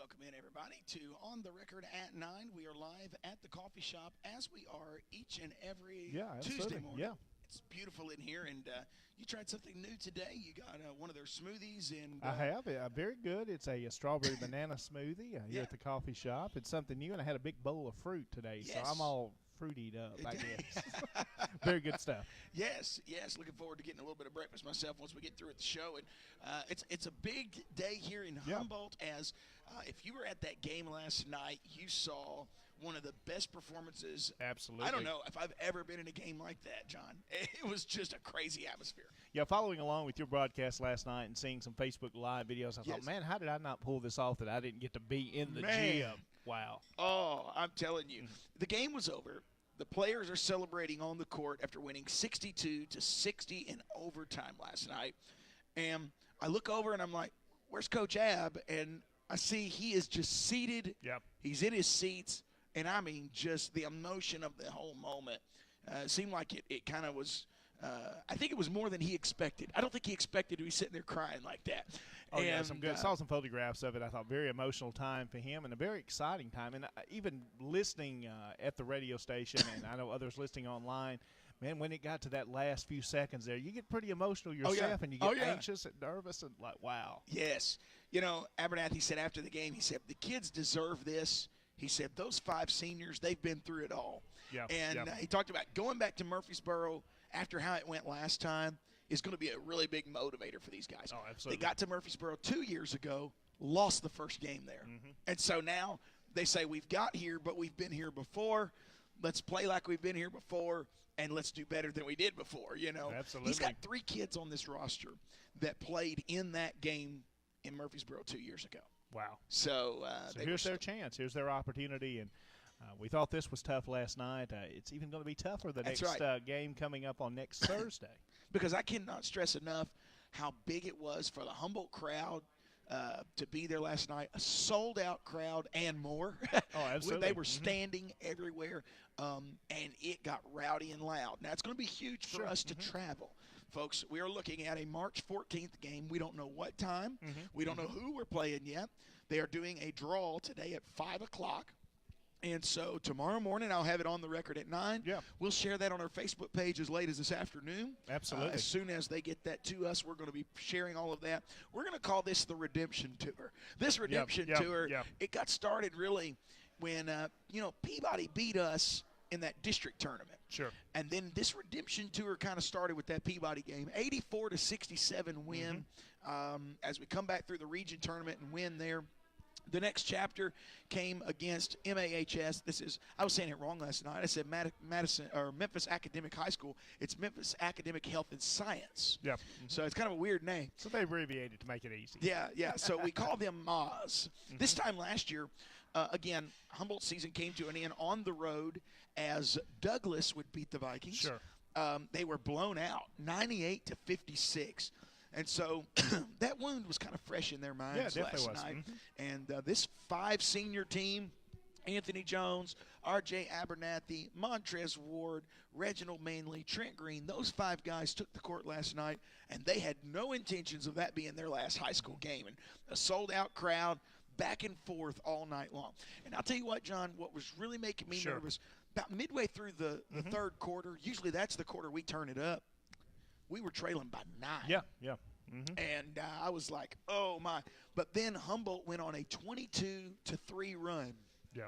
Welcome in, everybody, to On the Record at 9. We are live at the coffee shop, as we are each and every Tuesday morning. Yeah. It's beautiful in here, and you tried something new today. You got one of their smoothies. And I have. Very good. It's a strawberry banana smoothie here at the coffee shop. It's something new, and I had a big bowl of fruit today, so I'm all fruitied up, I guess. Very good stuff. Yes. Looking forward to getting a little bit of breakfast myself once we get through with the show. And it's a big day here in Humboldt, as if you were at that game last night, you saw one of the best performances. Absolutely. I don't know if I've ever been in a game like that, John. It was just a crazy atmosphere. Yeah, following along with your broadcast last night and seeing some Facebook Live videos, I thought, man, how did I not pull this off that I didn't get to be in the gym? Wow. Oh, I'm telling you. The game was over. The players are celebrating on the court after winning 62-60 in overtime last night. And I look over and I'm like, where's Coach Ab? And I see he is just seated. Yep. He's in his seats. And, I mean, just the emotion of the whole moment. It seemed like it kind of was I think it was more than he expected. I don't think he expected to be sitting there crying like that. Oh, yeah, some good. Saw some photographs of it. I thought very emotional time for him and a very exciting time. And even listening at the radio station, and I know others listening online, man, when it got to that last few seconds there, you get pretty emotional yourself, and you get anxious and nervous and like, wow. Yes. You know, Abernathy said after the game, he said, the kids deserve this. He said, those 5 seniors, they've been through it all. Yeah. And he talked about going back to Murfreesboro after how it went last time is going to be a really big motivator for these guys. Oh, absolutely. They got to Murfreesboro 2 years ago, lost the first game there. And so now they say, we've got here, but we've been here before. Let's play like we've been here before, and let's do better than we did before, you know. Absolutely. He's got 3 kids on this roster that played in that game in Murfreesboro 2 years ago. Wow. So here's their chance. Here's their opportunity. And we thought this was tough last night. It's even going to be tougher the next game coming up on next Thursday. Because I cannot stress enough how big it was for the Humboldt crowd to be there last night. A sold-out crowd and more. Oh, absolutely. They were standing everywhere, and it got rowdy and loud. Now, it's going to be huge for us to travel. Folks, we are looking at a March 14th game. We don't know what time. We don't know who we're playing yet. They are doing a draw today at 5 o'clock. And so tomorrow morning, I'll have it on the record at 9. Yeah. We'll share that on our Facebook page as late as this afternoon. Absolutely. As soon as they get that to us, we're going to be sharing all of that. We're going to call this the Redemption Tour. This Redemption Tour, it got started really when, Peabody beat us in that district tournament. Sure. And then this Redemption Tour kind of started with that Peabody game. 84-67 win as we come back through the region tournament and win there. The next chapter came against MAHS. I was saying it wrong last night. I said Memphis Academic High School. It's Memphis Academic Health and Science. Yeah. So it's kind of a weird name. So they abbreviated to make it easy. Yeah. So we call them MAHS. This time last year, again, Humboldt season came to an end on the road as Douglas would beat the Vikings. Sure. They were blown out, 98-56. And so that wound was kind of fresh in their minds last night. And this 5 senior team, Anthony Jones, R.J. Abernathy, Montrez Ward, Reginald Manley, Trent Green, those 5 guys took the court last night, and they had no intentions of that being their last high school game. And a sold-out crowd, back and forth all night long. And I'll tell you what, John, what was really making me nervous, about midway through the third quarter, usually that's the quarter we turn it up, we were trailing by 9. Yeah. And I was like, oh, my. But then Humboldt went on a 22-3 run. Yeah.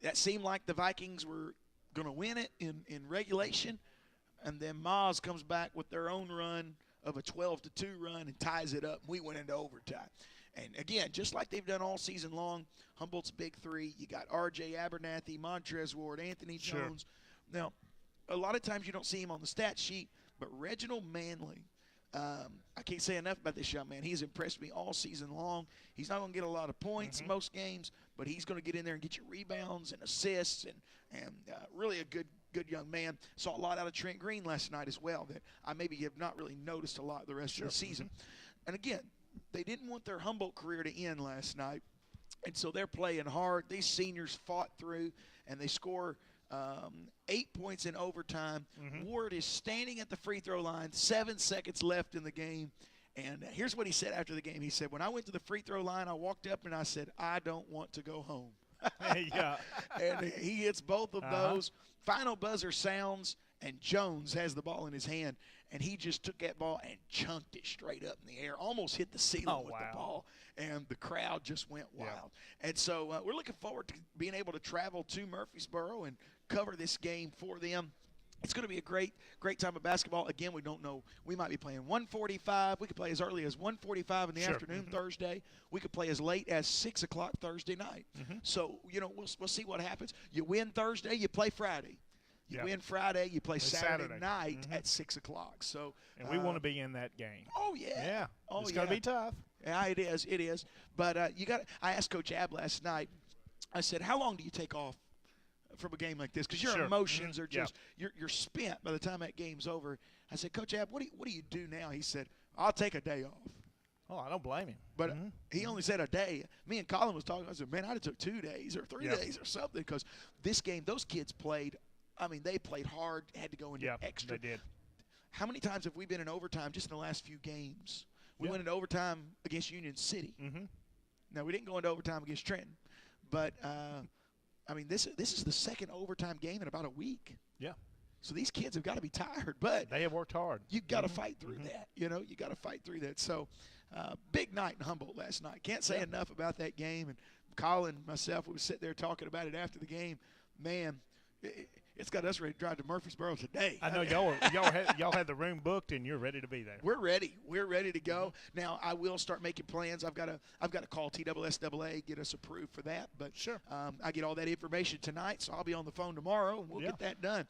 That seemed like the Vikings were going to win it in regulation. And then Maz comes back with their own run of a 12-2 run and ties it up. We went into overtime. And, again, just like they've done all season long, Humboldt's big 3. You got R.J. Abernathy, Montrez Ward, Anthony Jones. Now, a lot of times you don't see him on the stat sheet, but Reginald Manley, I can't say enough about this young man. He's impressed me all season long. He's not going to get a lot of points in most games, but he's going to get in there and get you rebounds and assists and really a good young man. Saw a lot out of Trent Green last night as well that I maybe have not really noticed a lot the rest of the season. And, again, they didn't want their Humboldt career to end last night, and so they're playing hard. These seniors fought through, and they score 8 points in overtime. Ward is standing at the free throw line, 7 seconds left in the game, And here's what he said after the game. He said, when I went to the free throw line, I walked up and I said, I don't want to go home. Yeah. And he hits both of those. Final buzzer sounds, and Jones has the ball in his hand. And he just took that ball and chunked it straight up in the air, almost hit the ceiling with the ball. And the crowd just went wild. Yeah. And so we're looking forward to being able to travel to Murfreesboro and cover this game for them. It's going to be a great time of basketball. Again, we don't know. We might be playing 1:45. We could play as early as 1:45 in the afternoon Thursday. We could play as late as 6 o'clock Thursday night. So, we'll see what happens. You win Thursday, you play Friday. You win Friday, you play Saturday night at 6 o'clock. So, and we want to be in that game. Oh, yeah. Yeah. Oh, it's going to be tough. Yeah, it is. It is. But I asked Coach Ab last night, I said, how long do you take off from a game like this? Because your emotions are just you're spent by the time that game's over. I said, Coach Ab, what do you do now? He said, I'll take a day off. Oh, I don't blame him. But he only said a day. Me and Colin was talking. I said, man, I'd have took 2 days or 3 days or something, because this game, those kids played. I mean, they played hard, had to go into extra. They did. How many times have we been in overtime just in the last few games? We went into overtime against Union City. Now, we didn't go into overtime against Trenton. But, I mean, this is the second overtime game in about a week. Yeah. So these kids have got to be tired. But they have worked hard. You've got to fight through that. You got to fight through that. So, big night in Humboldt last night. Can't say enough about that game. And Colin and myself, we were sitting there talking about it after the game. Man, it's got us ready to drive to Murfreesboro today. I know y'all had the room booked and you're ready to be there. We're ready. We're ready to go. Now I will start making plans. I've got to call TSSAA, get us approved for that. But I get all that information tonight, so I'll be on the phone tomorrow and we'll get that done.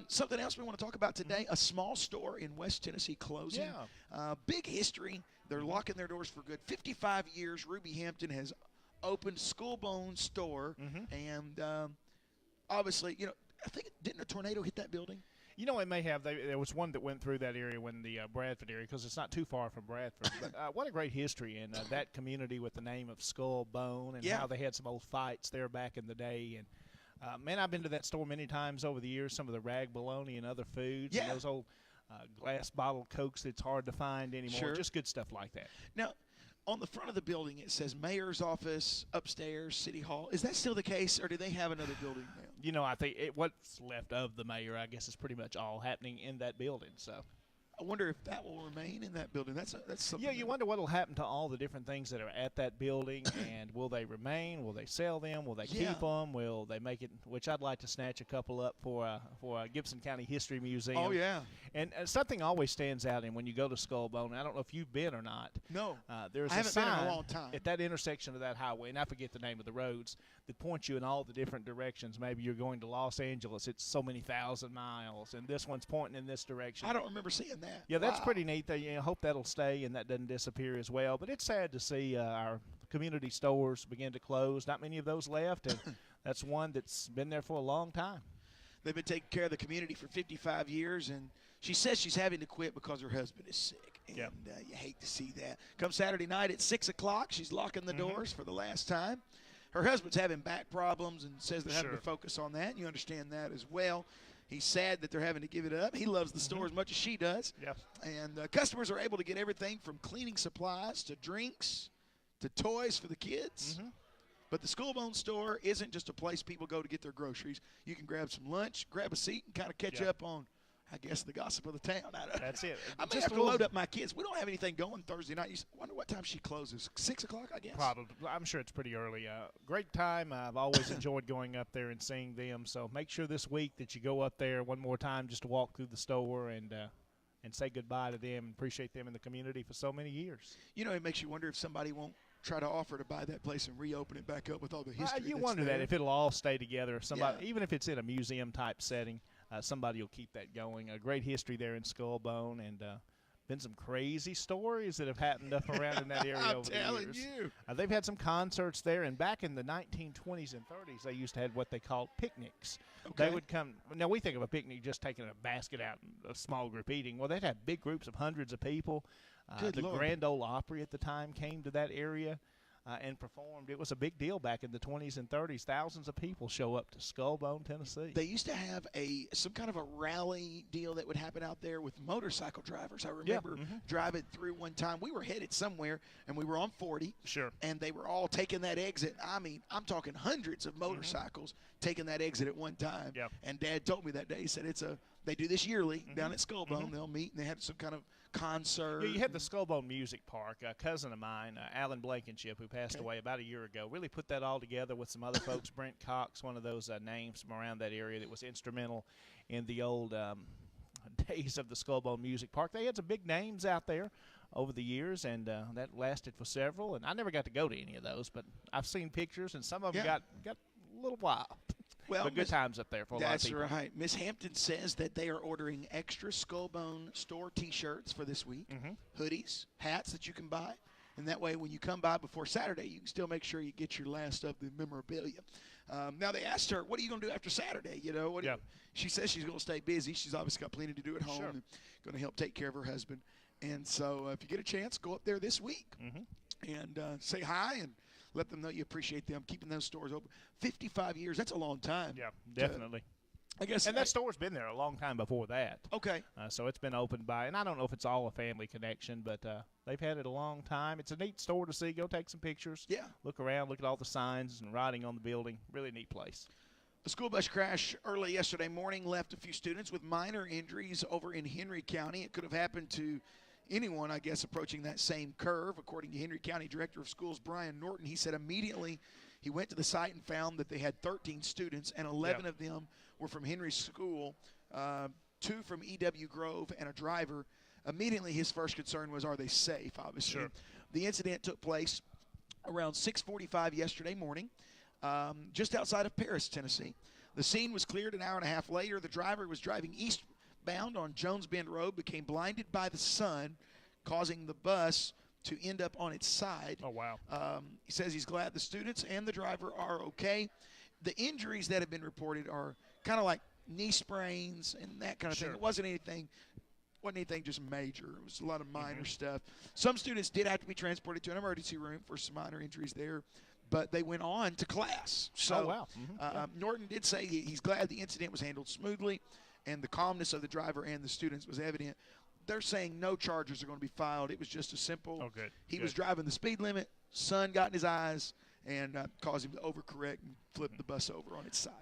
Something else we want to talk about today: a small store in West Tennessee closing. Big history. They're locking their doors for good. 55 years. Ruby Hampton has opened Schoolbone store, and obviously, I think didn't a tornado hit that building? It may have. There was one that went through that area when the Bradford area, because it's not too far from Bradford. But what a great history in that community with the name of Skull Bone, and how they had some old fights there back in the day. And man, I've been to that store many times over the years. Some of the rag bologna and other foods, and those old glass bottle Cokes that's hard to find anymore. Just good stuff like that. Now, on the front of the building, it says Mayor's Office, upstairs, City Hall. Is that still the case, or do they have another building now? I think what's left of the mayor, I guess, is pretty much all happening in that building. So I wonder if that will remain in that building. That's something. Yeah, you wonder what will happen to all the different things that are at that building, and will they remain? Will they sell them? Will they keep them? Will they make it? Which I'd like to snatch a couple up for Gibson County History Museum. Oh yeah. And something always stands out, and when you go to Skullbone, I don't know if you've been or not. No. There's I haven't a sign been in a long time at that intersection of that highway, and I forget the name of the roads, that points you in all the different directions. Maybe you're going to Los Angeles, it's so many thousand miles, and this one's pointing in this direction. I don't remember seeing that. Yeah, that's pretty neat. I hope that'll stay and that doesn't disappear as well. But it's sad to see our community stores begin to close. Not many of those left, and that's one that's been there for a long time. They've been taking care of the community for 55 years, and she says she's having to quit because her husband is sick. And you hate to see that. Come Saturday night at 6 o'clock, she's locking the doors for the last time. Her husband's having back problems and says they're having to focus on that. You understand that as well. He's sad that they're having to give it up. He loves the store as much as she does. And customers are able to get everything from cleaning supplies to drinks to toys for the kids. But the Schoolbone store isn't just a place people go to get their groceries. You can grab some lunch, grab a seat, and kind of catch up on, I guess, the gossip of the town. That's it. I may have to load up my kids. We don't have anything going Thursday night. You wonder what time she closes. 6 o'clock, I guess? Probably. I'm sure it's pretty early. Great time. I've always enjoyed going up there and seeing them. So make sure this week that you go up there one more time just to walk through the store and say goodbye to them and appreciate them in the community for so many years. It makes you wonder if somebody won't try to offer to buy that place and reopen it back up with all the history. You wonder that if it'll all stay together. Somebody, even if it's in a museum-type setting, somebody will keep that going. A great history there in Skullbone, and been some crazy stories that have happened up around in that area over the years. I'm telling you. They've had some concerts there, and back in the 1920s and 30s, they used to have what they called picnics. They would come. Now, we think of a picnic just taking a basket out and a small group eating. Well, they'd have big groups of hundreds of people. The Grand Ole Opry at the time came to that area. and performed. It was a big deal back in the 20s and 30s. Thousands of people show up to Skullbone, Tennessee. They used to have some kind of a rally deal that would happen out there with motorcycle drivers. I remember driving through one time. We were headed somewhere, and we were on 40. Sure. And they were all taking that exit. I mean, I'm talking hundreds of motorcycles taking that exit at one time. Yep. And Dad told me that day, he said they do this yearly down at Skullbone. They'll meet, and they had some kind of concert. Yeah, you had the Skullbone Music Park. A cousin of mine, Alan Blankenship, who passed away about a year ago, really put that all together with some other folks. Brent Cox, one of those names from around that area that was instrumental in the old days of the Skullbone Music Park. They had some big names out there over the years, and that lasted for several. And I never got to go to any of those, but I've seen pictures, and some of them got a little wild. Well, but good times up there for a lot of people. That's right. Miss Hampton says that they are ordering extra Skullbone store T-shirts for this week, hoodies, hats that you can buy. And that way when you come by before Saturday, you can still make sure you get your last of the memorabilia. Now, they asked her, what are you going to do after Saturday? You know, she says she's going to stay busy. She's obviously got plenty to do at home and going to help take care of her husband. And so if you get a chance, go up there this week and say hi and let them know you appreciate them keeping those stores open. 55 years, that's a long time. Yeah, definitely. I guess. And that store's been there a long time before that. Okay. So it's been opened by, and I don't know if it's all a family connection, but they've had it a long time. It's a neat store to see. Go take some pictures. Yeah. Look around, look at all the signs and writing on the building. Really neat place. A school bus crash early yesterday morning left a few students with minor injuries over in Henry County. It could have happened to anyone, I guess, approaching that same curve. According to Henry County Director of Schools Brian Norton, he said immediately he went to the site and found that they had 13 students, and 11 of them were from Henry School, 2 from E.W. Grove, and a driver. Immediately his first concern was, are they safe, obviously. Sure. The incident took place around 6:45 yesterday morning, just outside of Paris, Tennessee. The scene was cleared an hour and a half later. The driver was driving eastbound on Jones Bend Road, became blinded by the sun, causing the bus to end up on its side. Oh, wow. He says he's glad the students and the driver are okay. The injuries that have been reported are kind of like knee sprains and that kind of thing. It wasn't anything just major. It was a lot of minor stuff. Some students did have to be transported to an emergency room for some minor injuries there, but they went on to class. So Norton did say he's glad the incident was handled smoothly, and the calmness of the driver and the students was evident. They're saying no charges are going to be filed. It was just a simple, he was driving the speed limit, sun got in his eyes, and caused him to overcorrect and flip the bus over on its side.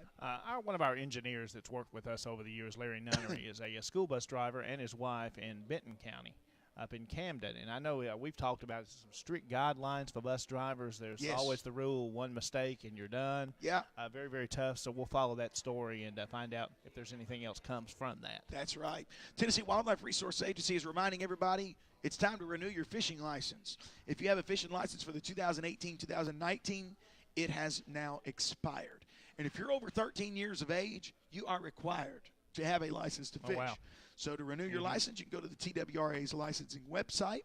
One of our engineers that's worked with us over the years, Larry Nunnery, is a school bus driver and his wife in Benton County up in Camden. And I know we've talked about some strict guidelines for bus drivers. There's always the rule, one mistake and you're done. Yeah. Very, very tough. So we'll follow that story and find out if there's anything else comes from that. That's right. Tennessee Wildlife Resource Agency is reminding everybody it's time to renew your fishing license. If you have a fishing license for the 2018-2019, it has now expired. And if you're over 13 years of age, you are required to have a license to fish. Oh, wow. So to renew your license, you can go to the TWRA's licensing website,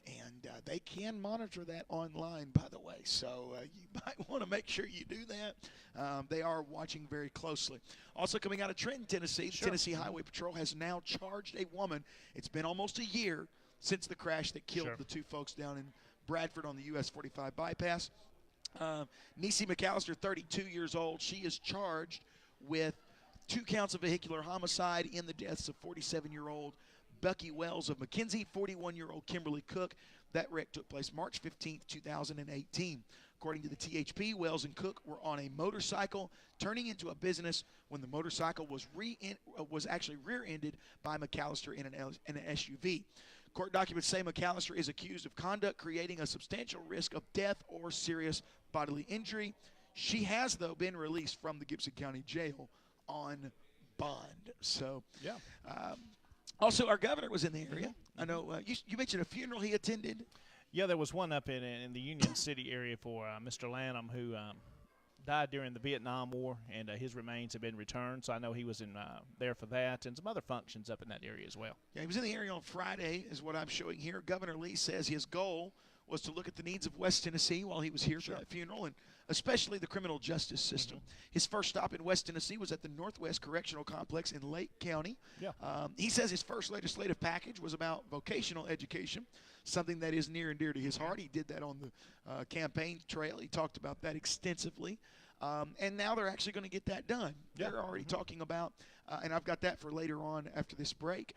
and they can monitor that online, by the way. So you might want to make sure you do that. They are watching very closely. Also coming out of Trenton, Tennessee, the Tennessee Highway Patrol has now charged a woman. It's been almost a year since the crash that killed the 2 folks down in Bradford on the US 45 bypass. Niecy McAllister, 32 years old. She is charged with 2 counts of vehicular homicide in the deaths of 47-year-old Bucky Wells of McKenzie, 41-year-old Kimberly Cook. That wreck took place March 15, 2018. According to the THP, Wells and Cook were on a motorcycle turning into a business when the motorcycle was actually rear-ended by McAllister in an SUV. Court documents say McAllister is accused of conduct creating a substantial risk of death or serious bodily injury. She has, though, been released from the Gibson County Jail on bond. So, also, our governor was in the area. I know you mentioned a funeral he attended. Yeah, there was one up in the Union City area for Mr. Lanham, who died during the Vietnam War, and his remains have been returned. So I know he was in there for that, and some other functions up in that area as well. Yeah, he was in the area on Friday, is what I'm showing here. Governor Lee says his goal was to look at the needs of West Tennessee while he was here for that funeral, and especially the criminal justice system. His first stop in West Tennessee was at the Northwest Correctional Complex in Lake County. He says his first legislative package was about vocational education, something that is near and dear to his heart. He did that on the campaign trail. He talked about that extensively. And now they're actually going to get that done. They're already talking about, and I've got that for later on after this break,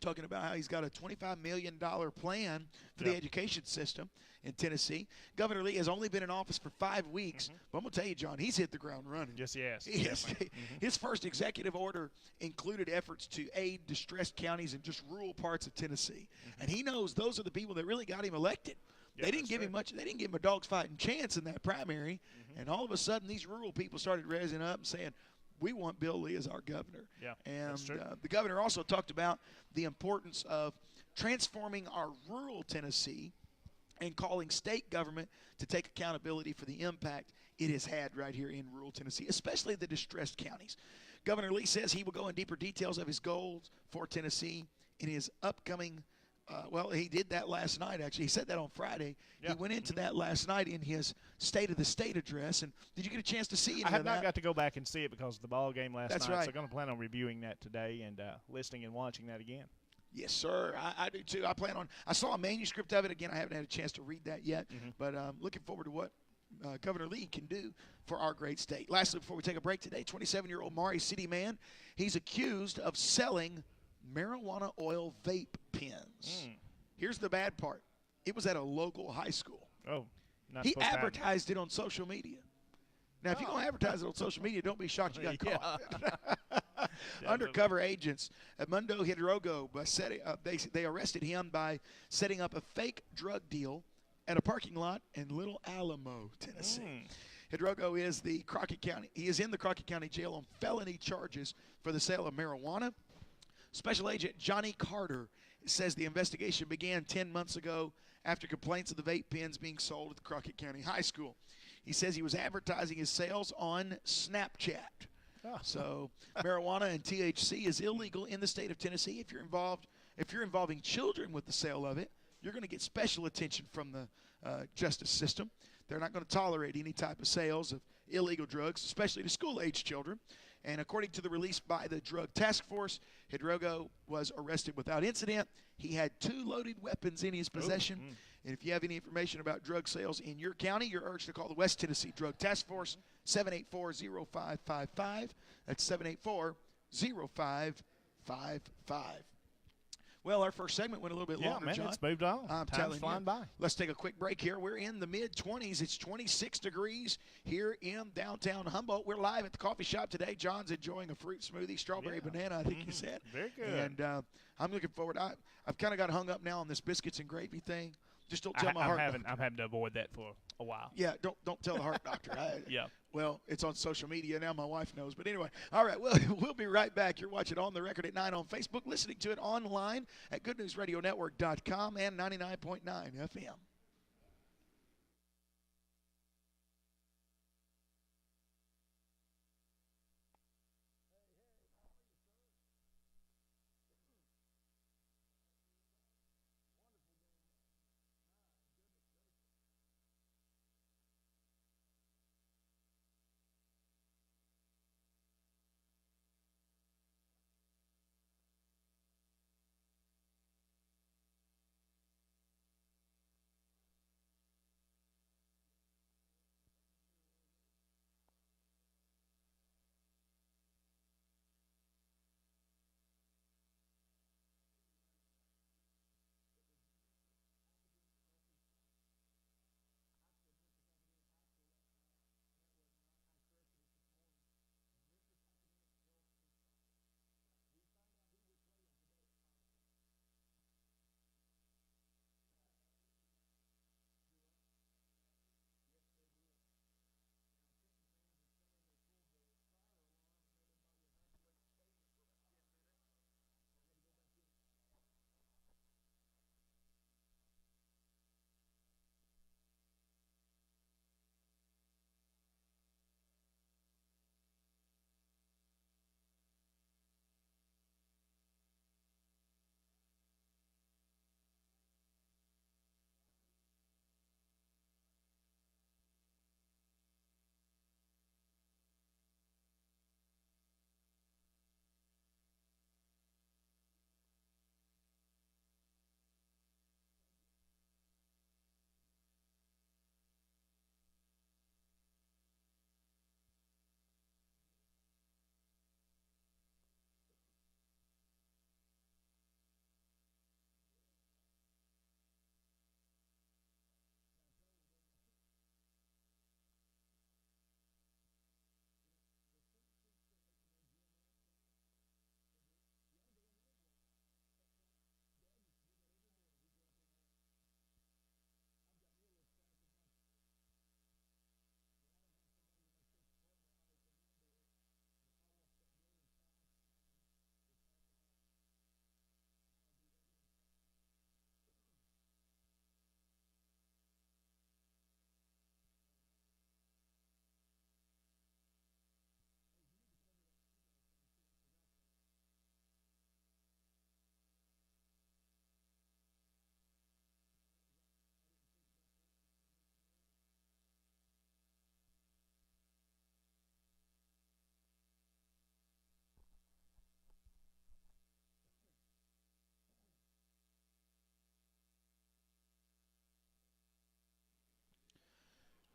talking about how he's got a $25 million plan for the education system in Tennessee. Governor Lee has only been in office for 5 weeks, but I'm going to tell you, John, he's hit the ground running. Yes, he has. His first executive order included efforts to aid distressed counties in just rural parts of Tennessee. And he knows those are the people that really got him elected. They didn't give him much. They didn't give him a dog's fighting chance in that primary. And all of a sudden, these rural people started raising up and saying, we want Bill Lee as our governor. And the governor also talked about the importance of transforming our rural Tennessee and calling state government to take accountability for the impact it has had right here in rural Tennessee, especially the distressed counties. Governor Lee says he will go in deeper details of his goals for Tennessee in his upcoming well, he did that last night, actually. He said that on Friday. He went into that last night in his State of the State address. And did you get a chance to see any of that? I have not got to go back and see it because of the ball game last night. That's right. So I'm going to plan on reviewing that today and listening and watching that again. Yes, sir. I do, too. I saw a manuscript of it. Again, I haven't had a chance to read that yet. But I'm looking forward to what Governor Lee can do for our great state. Lastly, before we take a break today, 27-year-old Maury City man, he's accused of selling marijuana oil vape pens. Here's the bad part. It was at a local high school. He advertised it on social media. Now, if you're going to advertise it on social media, don't be shocked you got caught. Undercover agents at Mundo Hidrogo, they arrested him by setting up a fake drug deal at a parking lot in Little Alamo, Tennessee. Hidrogo is in the Crockett County Jail on felony charges for the sale of marijuana. Special Agent Johnny Carter says the investigation began 10 months ago after complaints of the vape pens being sold at the Crockett County High School. He says he was advertising his sales on Snapchat. So marijuana and THC is illegal in the state of Tennessee. If you're involving children with the sale of it, you're going to get special attention from the justice system. They're not going to tolerate any type of sales of illegal drugs, especially to school-age children. And according to the release by the Drug Task Force, Hidrogo was arrested without incident. He had 2 loaded weapons in his possession. And if you have any information about drug sales in your county, you're urged to call the West Tennessee Drug Task Force, 784-0555. That's 784-0555. Well, our first segment went a little bit longer, man, John. It's moved on. I'm Time's telling flying you. by. Let's take a quick break here. We're in the mid-20s. It's 26 degrees here in downtown Humboldt. We're live at the coffee shop today. John's enjoying a fruit smoothie, strawberry banana, I think you said. Very good. And I'm looking forward. I've kind of got hung up now on this biscuits and gravy thing. Just don't tell my heart doctor. I'm having to avoid that for a while. Yeah, don't tell the heart doctor. Yeah. Well, it's on social media now. My wife knows. But anyway, all right, well, we'll be right back. You're watching On the Record at 9 on Facebook, listening to it online at goodnewsradionetwork.com and 99.9 FM.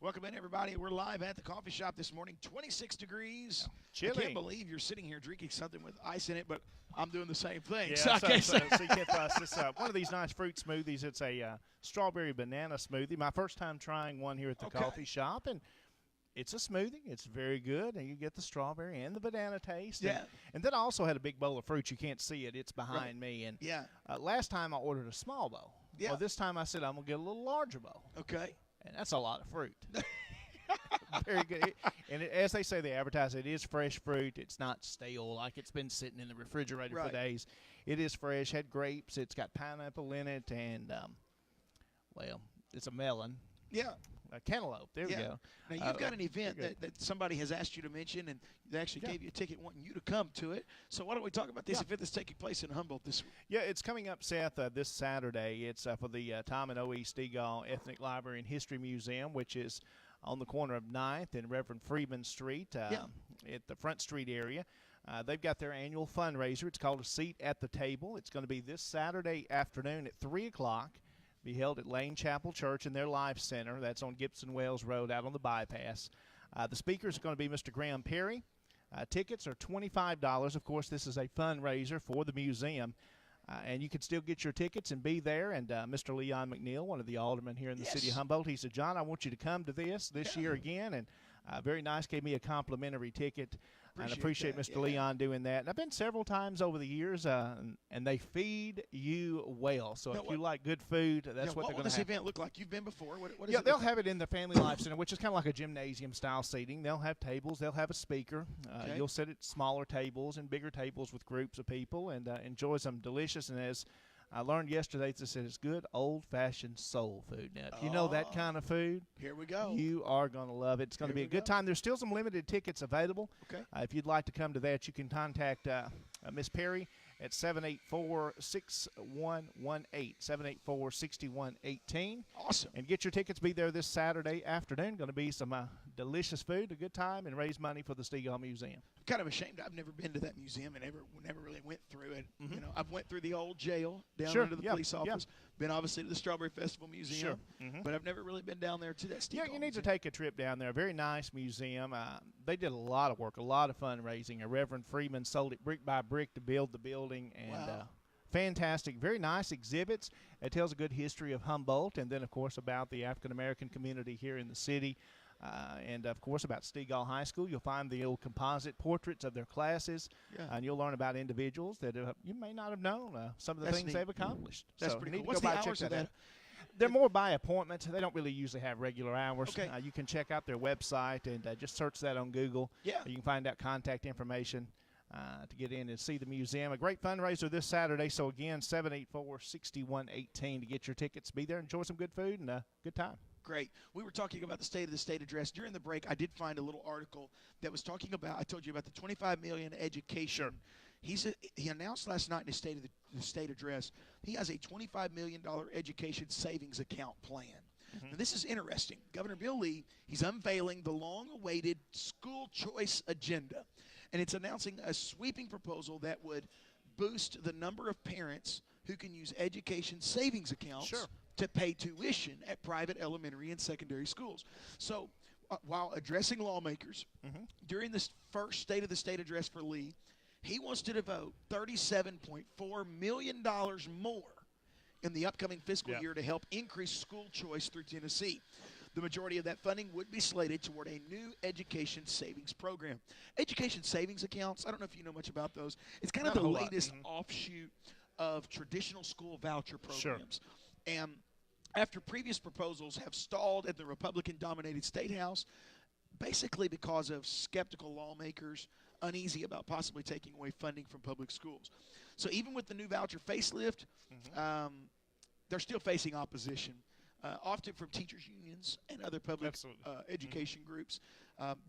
Welcome in, everybody. We're live at the coffee shop this morning. 26 degrees. Chilly. I can't believe you're sitting here drinking something with ice in it, but I'm doing the same thing. Yeah, so you can't fuss. It's one of these nice fruit smoothies. It's a strawberry banana smoothie. My first time trying one here at the coffee shop, and it's a smoothie. It's very good, and you get the strawberry and the banana taste. Yeah. And then I also had a big bowl of fruit. You can't see it. It's behind me. And last time I ordered a small bowl. Yeah. Well, this time I said I'm going to get a little larger bowl. Okay. And that's a lot of fruit. Very good. As they say, they advertise it is fresh fruit. It's not stale like it's been sitting in the refrigerator for days. It is fresh. Had grapes. It's got pineapple in it, and it's a melon. Yeah. A cantaloupe. There we go. Now, you've got an event that somebody has asked you to mention, and they actually gave you a ticket wanting you to come to it. So why don't we talk about this event that's taking place in Humboldt this week? Yeah, it's coming up, Seth, this Saturday. It's for the Tom and O.E. Stegall Ethnic Library and History Museum, which is on the corner of 9th and Reverend Freeman Street at the Front Street area. They've got their annual fundraiser. It's called A Seat at the Table. It's going to be this Saturday afternoon at 3 o'clock. Be held at Lane Chapel Church in their Life Center. That's on Gibson Wells Road out on the bypass. The speaker is going to be Mr. Graham Perry. Tickets are $25. Of course, this is a fundraiser for the museum. And you can still get your tickets and be there. And Mr. Leon McNeil, one of the aldermen here in the city of Humboldt, he said, John, I want you to come to this year again. And very nice, gave me a complimentary ticket. And I appreciate Mr. Leon doing that. And I've been several times over the years, and they feed you well. So if you like good food, that's what they're going to have. What does this event look like? You've been before. What is it they'll have it in the Family Life Center, which is kind of like a gymnasium-style seating. They'll have tables. They'll have a speaker. You'll sit at smaller tables and bigger tables with groups of people and enjoy some delicious, and as I learned yesterday, they said it's good old-fashioned soul food. Now, if you know that kind of food, here we go. You are going to love it. It's going to be a good time. There's still some limited tickets available. Okay. If you'd like to come to that, you can contact Miss Perry at 784-6118, 784-6118. Awesome. And get your tickets. Be there this Saturday afternoon. Going to be some delicious food, a good time, and raise money for the Stegall Museum. I'm kind of ashamed I've never been to that museum and never really went through it. You know, I've went through the old jail down under the police office. Been obviously to the Strawberry Festival Museum, but I've never really been down there to that Stegall Yeah, you need to take a trip down there. A very nice museum. They did a lot of work, a lot of fundraising. Reverend Freeman sold it brick by brick to build the building, and fantastic, very nice exhibits. It tells a good history of Humboldt, and then, of course, about the African-American community here in the city. And, of course, about Stegall High School. You'll find the old composite portraits of their classes, and you'll learn about individuals that you may not have known, some of the things they've accomplished. That's pretty cool. What's the hours of that? They're more by appointment. They don't really usually have regular hours. Okay. You can check out their website and just search that on Google. Yeah. You can find out contact information to get in and see the museum. A great fundraiser this Saturday. So, again, 784-6118 to get your tickets. Be there, enjoy some good food, and a good time. Great. We were talking about the State of the State address. During the break, I did find a little article that was talking about, I told you about the $25 million education. Sure. He announced last night in his State of the State address, he has a $25 million education savings account plan. Now, this is interesting. Governor Bill Lee, he's unveiling the long-awaited school choice agenda, and it's announcing a sweeping proposal that would boost the number of parents who can use education savings accounts to pay tuition at private elementary and secondary schools. So while addressing lawmakers during this first State of the State address for Lee, he wants to devote $37.4 million more in the upcoming fiscal year to help increase school choice through Tennessee. The majority of that funding would be slated toward a new education savings program. Education savings accounts, I don't know if you know much about those. It's kind of the latest offshoot of traditional school voucher programs. And after previous proposals have stalled at the Republican-dominated State House, basically because of skeptical lawmakers uneasy about possibly taking away funding from public schools. So even with the new voucher facelift, they're still facing opposition, often from teachers' unions and other public education groups,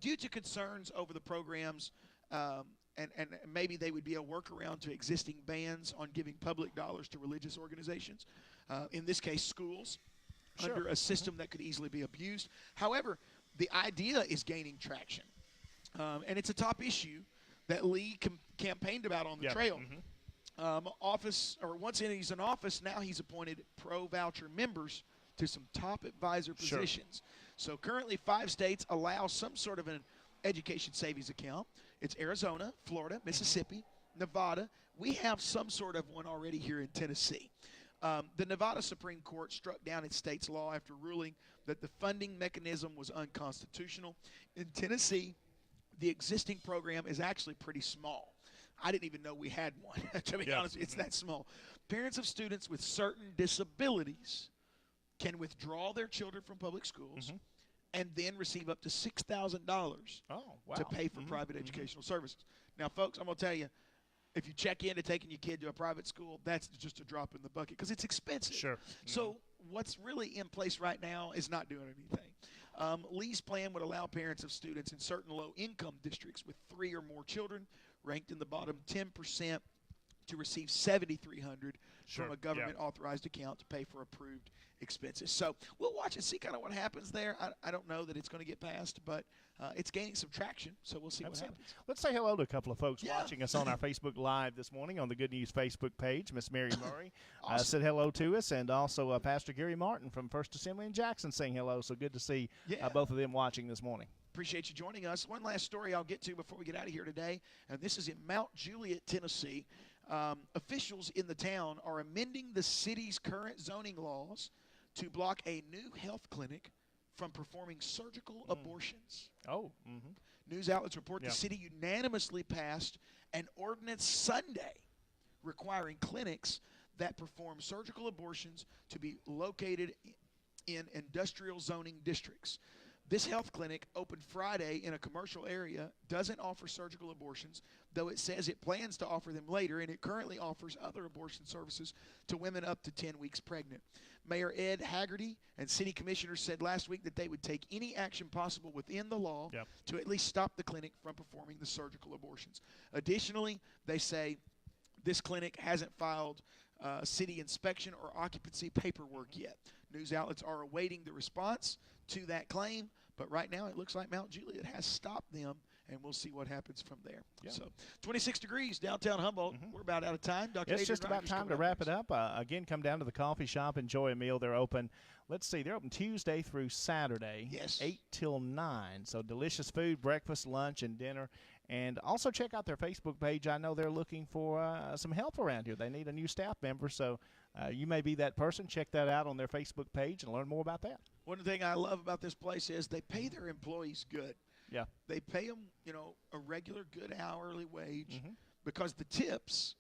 due to concerns over the programs, and maybe they would be a workaround to existing bans on giving public dollars to religious organizations, in this case schools, under a system that could easily be abused. However, the idea is gaining traction, and it's a top issue that Lee campaigned about on the trail. Once he's in office, now he's appointed pro-voucher members to some top advisor positions. So currently 5 states allow some sort of an education savings account. It's Arizona, Florida, Mississippi, Nevada. We have some sort of one already here in Tennessee. The Nevada Supreme Court struck down its state's law after ruling that the funding mechanism was unconstitutional. In Tennessee, the existing program is actually pretty small. I didn't even know we had one. To be honest, it's that small. Parents of students with certain disabilities can withdraw their children from public schools and then receive up to $6,000 to pay for private educational services. Now, folks, I'm going to tell you, if you check into taking your kid to a private school, that's just a drop in the bucket because it's expensive. Sure. So what's really in place right now is not doing anything. Lee's plan would allow parents of students in certain low-income districts with 3 or more children, ranked in the bottom 10%, to receive $7,300 from a government-authorized account to pay for approved expenses. So we'll watch and see kind of what happens there. I don't know that it's going to get passed, but it's gaining some traction, so we'll see what happens. Let's say hello to a couple of folks watching us on our Facebook Live this morning on the Good News Facebook page. Miss Mary Murray said hello to us, and also Pastor Gary Martin from First Assembly in Jackson saying hello. So good to see both of them watching this morning. Appreciate you joining us. One last story I'll get to before we get out of here today, and this is in Mount Juliet, Tennessee. Officials in the town are amending the city's current zoning laws to block a new health clinic from performing surgical abortions. News outlets report the city unanimously passed an ordinance Sunday requiring clinics that perform surgical abortions to be located in industrial zoning districts. This health clinic, opened Friday in a commercial area, doesn't offer surgical abortions, though it says it plans to offer them later, and it currently offers other abortion services to women up to 10 weeks pregnant. Mayor Ed Haggerty and city commissioners said last week that they would take any action possible within the law to at least stop the clinic from performing the surgical abortions. Additionally, they say this clinic hasn't filed city inspection or occupancy paperwork yet. News outlets are awaiting the response to that claim, but right now it looks like Mount Juliet has stopped them, and we'll see what happens from there. So 26 degrees downtown Humboldt. We're about out of time. Dr. It's just about time to wrap it up. Again, come down to the coffee shop, enjoy a meal. They're open. Let's see, they're open Tuesday through Saturday, 8 till 9. So delicious food, breakfast, lunch, and dinner. And also check out their Facebook page. I know they're looking for some help around here. They need a new staff member, so you may be that person. Check that out on their Facebook page and learn more about that. One thing I love about this place is they pay their employees good. Yeah. They pay them, a regular good hourly wage because the tips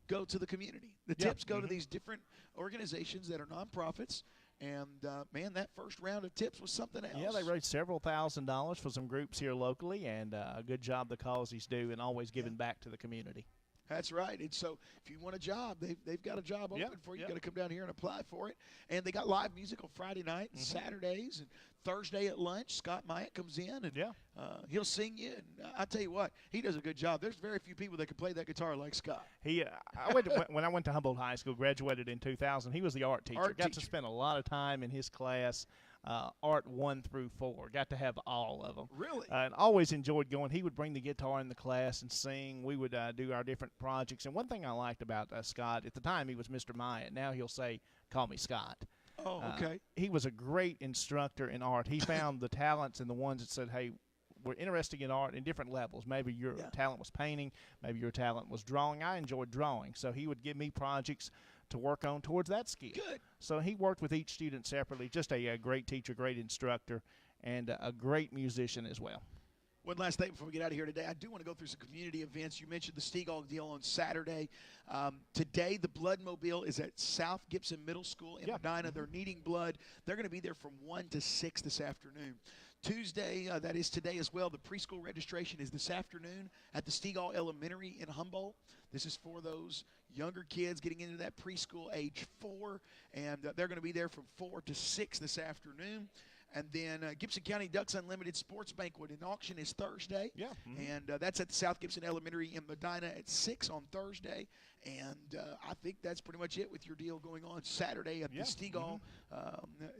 go to the community. The tips go to these different organizations that are nonprofits. And, man, that first round of tips was something else. Yeah, they raised several $1,000s for some groups here locally, and a good job the Causeys do and always giving back to the community. That's right. And so if you want a job, they've got a job open for you. You've got to come down here and apply for it. And they got live music on Friday night and Saturdays and Thursday at lunch. Scott Myatt comes in, and he'll sing you. And I tell you what, he does a good job. There's very few people that can play that guitar like Scott. When I went to Humboldt High School, graduated in 2000, he was the art teacher. Got to spend a lot of time in his class. Art 1 through 4. Got to have all of them. Really? And always enjoyed going. He would bring the guitar in the class and sing. We would do our different projects. And one thing I liked about Scott, at the time he was Mr. Myatt. Now he'll say, call me Scott. Oh, okay. He was a great instructor in art. He found the talents and the ones that said, hey, we're interested in art in different levels. Maybe your talent was painting. Maybe your talent was drawing. I enjoyed drawing. So he would give me projects to work on towards that skill. Good. So he worked with each student separately. Just a great teacher, great instructor, and a great musician as well. One last thing before we get out of here today. I do want to go through some community events. You mentioned the Stegall deal on Saturday. Today, the Blood Mobile is at South Gibson Middle School in Medina. They're needing blood. They're going to be there from 1 to 6 this afternoon. Tuesday, that is today as well, the preschool registration is this afternoon at the Stegall Elementary in Humboldt. This is for those younger kids getting into that preschool age 4, and they're going to be there from 4 to 6 this afternoon. And then Gibson County Ducks Unlimited Sports Banquet and Auction is Thursday. And that's at the South Gibson Elementary in Medina at 6 on Thursday. And I think that's pretty much it with your deal going on Saturday at the Stegall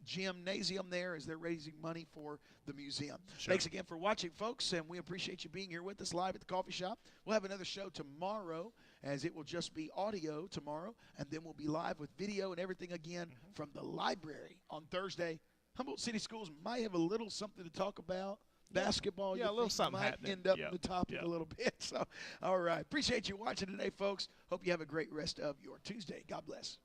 Gymnasium there as they're raising money for the museum. Thanks again for watching, folks, and we appreciate you being here with us live at the coffee shop. We'll have another show tomorrow, as it will just be audio tomorrow, and then we'll be live with video and everything again from the library on Thursday. Humboldt City Schools might have a little something to talk about. Basketball, yeah, a little something might happening. end up Yep. in the topic Yep. a little bit. So, all right. Appreciate you watching today, folks. Hope you have a great rest of your Tuesday. God bless.